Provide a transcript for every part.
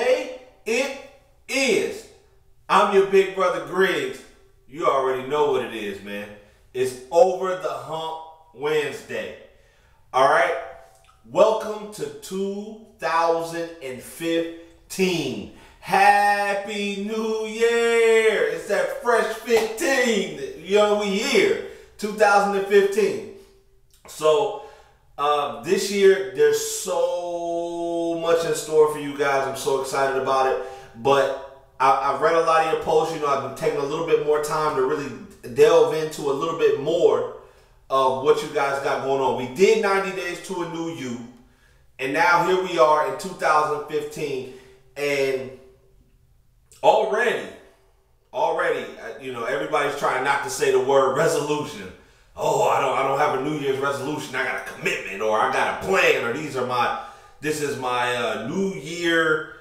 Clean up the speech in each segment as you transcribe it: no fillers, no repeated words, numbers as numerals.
today it is. I'm your big brother Griggs. You already know what it is, man. It's Over the Hump Wednesday. All right. Welcome to 2015. Happy New Year. It's that fresh 15. You know, we here. 2015. So, this year, there's so much in store for you guys. I'm so excited about it. But I've read a lot of your posts. You know, I've been taking a little bit more time to really delve into a little bit more of what you guys got going on. We did 90 days to a new you. And now here we are in 2015. And already, you know, everybody's trying not to say the word resolution. Oh, I don't have a New Year's resolution. I got a commitment, or I got a plan, or this is my New Year,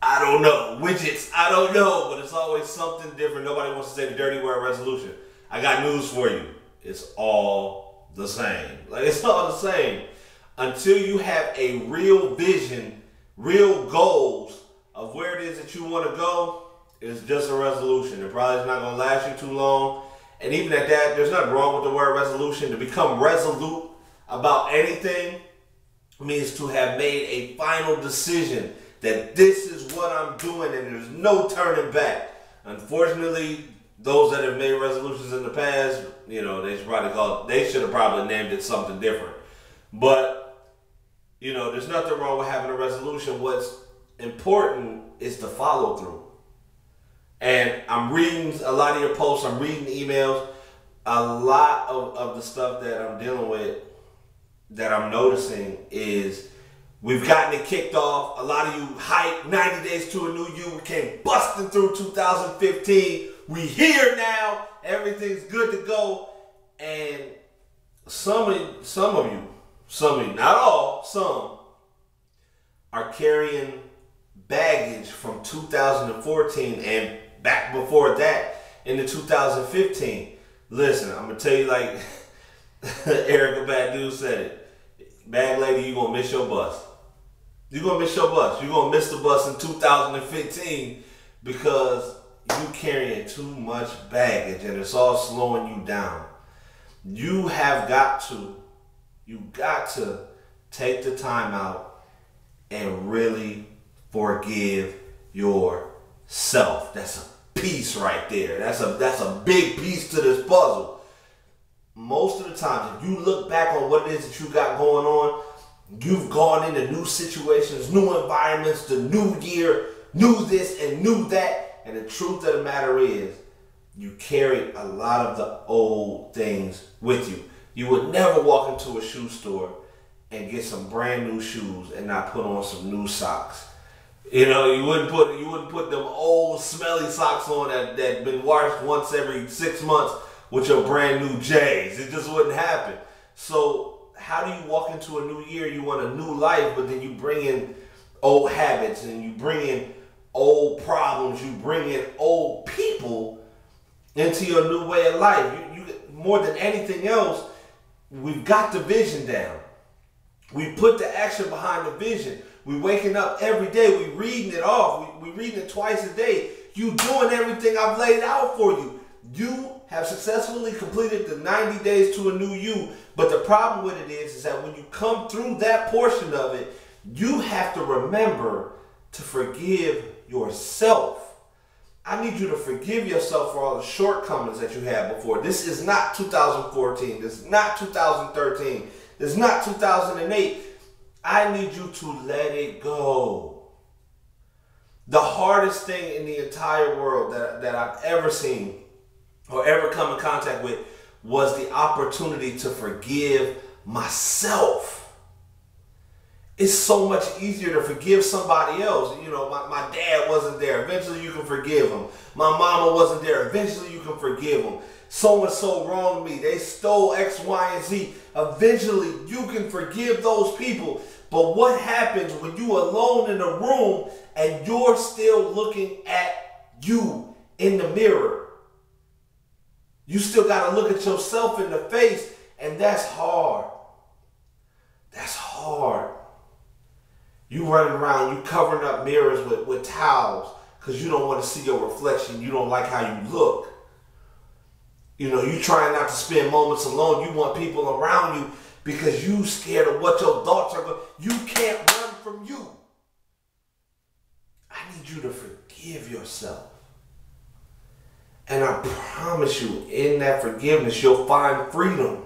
I don't know, widgets. I don't know, but it's always something different. Nobody wants to say the dirty word resolution. I got news for you. It's all the same. Like, it's all the same. Until you have a real vision, real goals of where it is that you want to go, it's just a resolution. It probably is not going to last you too long. And even at that, there's nothing wrong with the word resolution. To become resolute about anything means to have made a final decision that this is what I'm doing and there's no turning back. Unfortunately, those that have made resolutions in the past, you know, they should have probably named it something different. But, you know, there's nothing wrong with having a resolution. What's important is the follow through. And I'm reading a lot of your posts. I'm reading emails. A lot of the stuff that I'm dealing with, that I'm noticing, is we've gotten it kicked off. A lot of you hype 90 days to a new you. We came busting through 2015. We here now. Everything's good to go. And some of you, not all, some are carrying baggage from 2014 and back before that into 2015. Listen, I'm going to tell you, like Erica Badu said it. Bag lady, you're going to miss your bus. You're going to miss your bus. You're going to miss the bus in 2015 because you carrying too much baggage and it's all slowing you down. You got to take the time out and really forgive yourself. That's a piece right there. That's a big piece to this puzzle. Most of the time, if you look back on what it is that you got going on, you've gone into new situations, new environments, the new year, knew this and knew that. And the truth of the matter is, you carry a lot of the old things with you. You would never walk into a shoe store and get some brand new shoes and not put on some new socks. You know, you wouldn't put them old smelly socks on that been washed once every 6 months with your brand new J's. It just wouldn't happen. So how do you walk into a new year? You want a new life, but then you bring in old habits and you bring in old problems. You bring in old people into your new way of life. You more than anything else, we've got the vision down. We put the action behind the vision. We waking up every day. We reading it off. We reading it twice a day. You doing everything I've laid out for you. You have successfully completed the 90 days to a new you. But the problem with it is that when you come through that portion of it, you have to remember to forgive yourself. I need you to forgive yourself for all the shortcomings that you had before. This is not 2014. This is not 2013. This is not 2008. I need you to let it go. The hardest thing in the entire world that I've ever seen or ever come in contact with was the opportunity to forgive myself. It's so much easier to forgive somebody else. You know, my dad wasn't there. Eventually you can forgive him. My mama wasn't there. Eventually you can forgive him. So-and-so wronged me. They stole X, Y, and Z. Eventually you can forgive those people. But what happens when you alone in a room and you're still looking at you in the mirror? You still got to look at yourself in the face, and that's hard. That's hard. You running around, you covering up mirrors with towels because you don't want to see your reflection. You don't like how you look. You know, you trying not to spend moments alone. You want people around you because you scared of what your thoughts are going. You can't run from you. I need you to forgive yourself. And I promise you, in that forgiveness, you'll find freedom.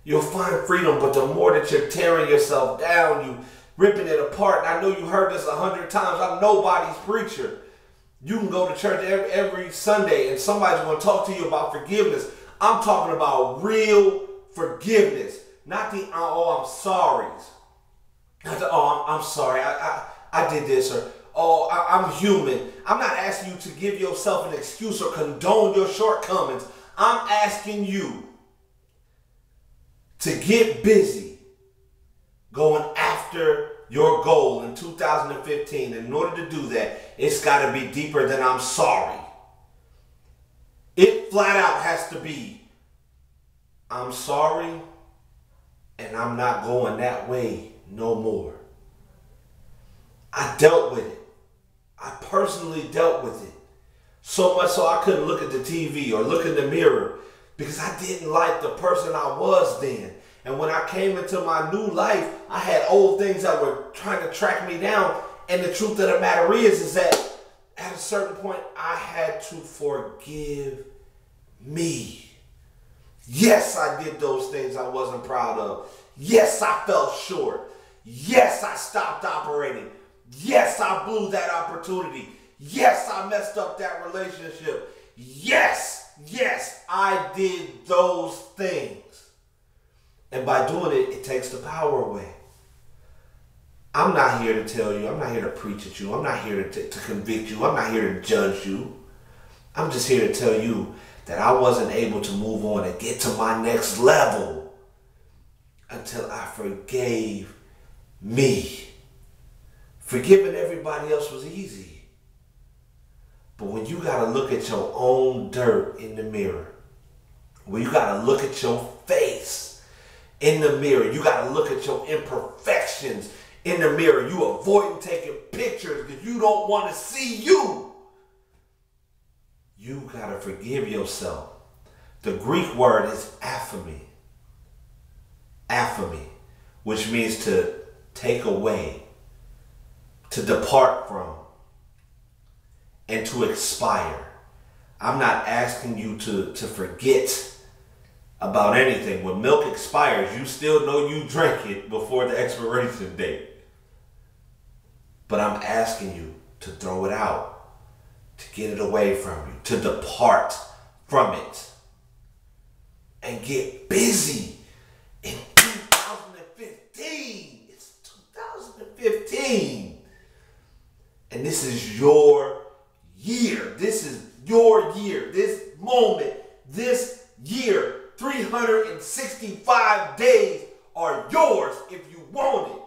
You'll find freedom, but the more that you're tearing yourself down, you ripping it apart. And I know you heard this 100 times. I'm nobody's preacher. You can go to church every Sunday and somebody's going to talk to you about forgiveness. I'm talking about real forgiveness. Not the, oh, I'm sorry. Not the, oh, I'm sorry. I did this. Or, oh, I'm human. I'm not asking you to give yourself an excuse or condone your shortcomings. I'm asking you to get busy going after your goal in 2015. In order to do that, it's got to be deeper than I'm sorry. It flat out has to be, I'm sorry and I'm not going that way no more. I dealt with it. I personally dealt with it. So much so I couldn't look at the TV or look in the mirror because I didn't like the person I was then. And when I came into my new life, I had old things that were trying to track me down. And the truth of the matter is that at a certain point, I had to forgive me. Yes, I did those things I wasn't proud of. Yes, I fell short. Yes, I stopped operating. Yes, I blew that opportunity. Yes, I messed up that relationship. Yes, I did those things. And by doing it, it takes the power away. I'm not here to tell you. I'm not here to preach at you. I'm not here to convict you. I'm not here to judge you. I'm just here to tell you that I wasn't able to move on and get to my next level until I forgave me. Forgiving everybody else was easy. But when you got to look at your own dirt in the mirror, when you got to look at your face in the mirror, you got to look at your imperfections in the mirror. You avoiding taking pictures because you don't want to see you. You got to forgive yourself. The Greek word is aphiemi. Aphiemi, which means to take away, to depart from, and to expire. I'm not asking you to forget about anything. When milk expires, you still know you drank it before the expiration date. But I'm asking you to throw it out, to get it away from you, to depart from it, and get busy in 2015. It's 2015. And this is your year. This is your year. This moment, this year. 365 days are yours if you want it.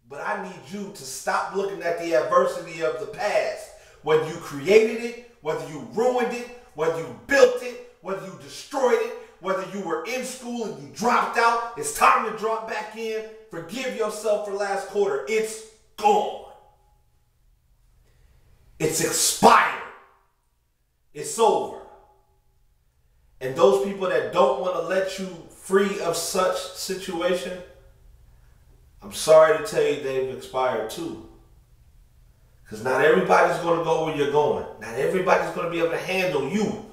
But I need you to stop looking at the adversity of the past. Whether you created it, whether you ruined it, whether you built it, whether you destroyed it, whether you were in school and you dropped out, it's time to drop back in. Forgive yourself for last quarter. It's gone. It's expired. It's over. And those people that don't want to let you free of such situation, I'm sorry to tell you they've expired too. Because not everybody's going to go where you're going. Not everybody's going to be able to handle you.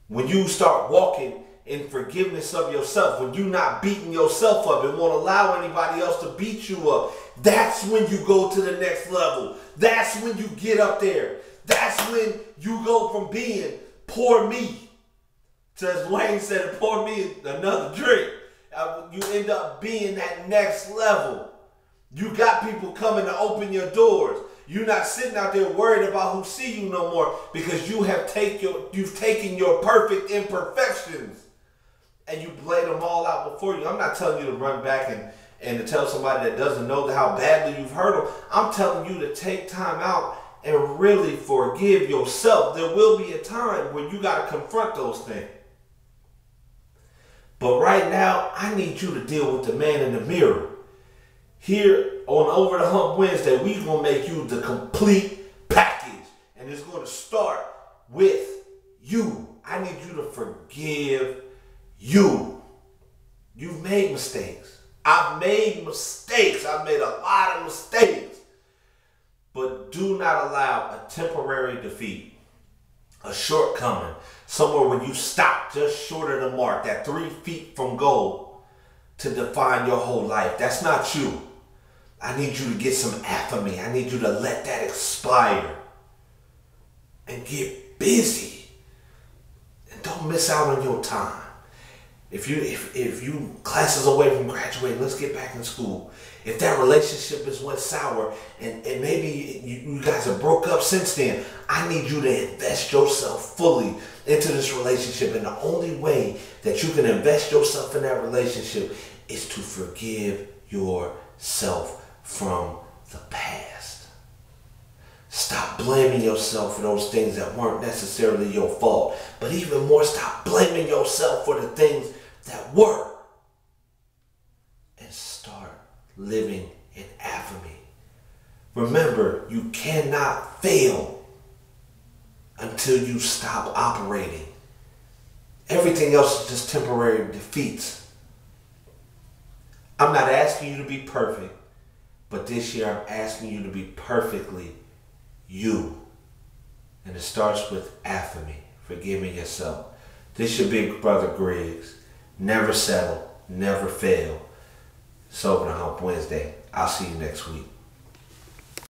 When you start walking in forgiveness of yourself, when you're not beating yourself up and won't allow anybody else to beat you up, that's when you go to the next level. That's when you get up there. That's when you go from being poor me to, as Wayne said, pour me another drink. You end up being that next level. You got people coming to open your doors. You're not sitting out there worried about who see you no more because you've taken your perfect imperfections and you laid them all out before you. I'm not telling you to run back and to tell somebody that doesn't know how badly you've hurt them. I'm telling you to take time out and really forgive yourself. There will be a time when you got to confront those things. But right now, I need you to deal with the man in the mirror. Here on Over the Hump Wednesday, we're going to make you the complete package. And it's going to start with you. I need you to forgive you. You've made mistakes. I've made mistakes. I've made a lot of mistakes. But do not allow a temporary defeat, a shortcoming, somewhere when you stop just short of the mark, that 3 feet from goal, to define your whole life. That's not you. I need you to get some affirmation. I need you to let that expire and get busy. And don't miss out on your time. If you classes away from graduating, let's get back in school. If that relationship is went sour and maybe you guys have broke up since then, I need you to invest yourself fully into this relationship. And the only way that you can invest yourself in that relationship is to forgive yourself from the past. Stop blaming yourself for those things that weren't necessarily your fault. But even more, stop blaming yourself for the things that were. And start living in infamy. Remember, you cannot fail until you stop operating. Everything else is just temporary defeats. I'm not asking you to be perfect, but this year I'm asking you to be perfectly you. And it starts with affirming, forgiving yourself. This your big brother Griggs. Never settle, never fail. It's Over the Hump Wednesday. I'll see you next week.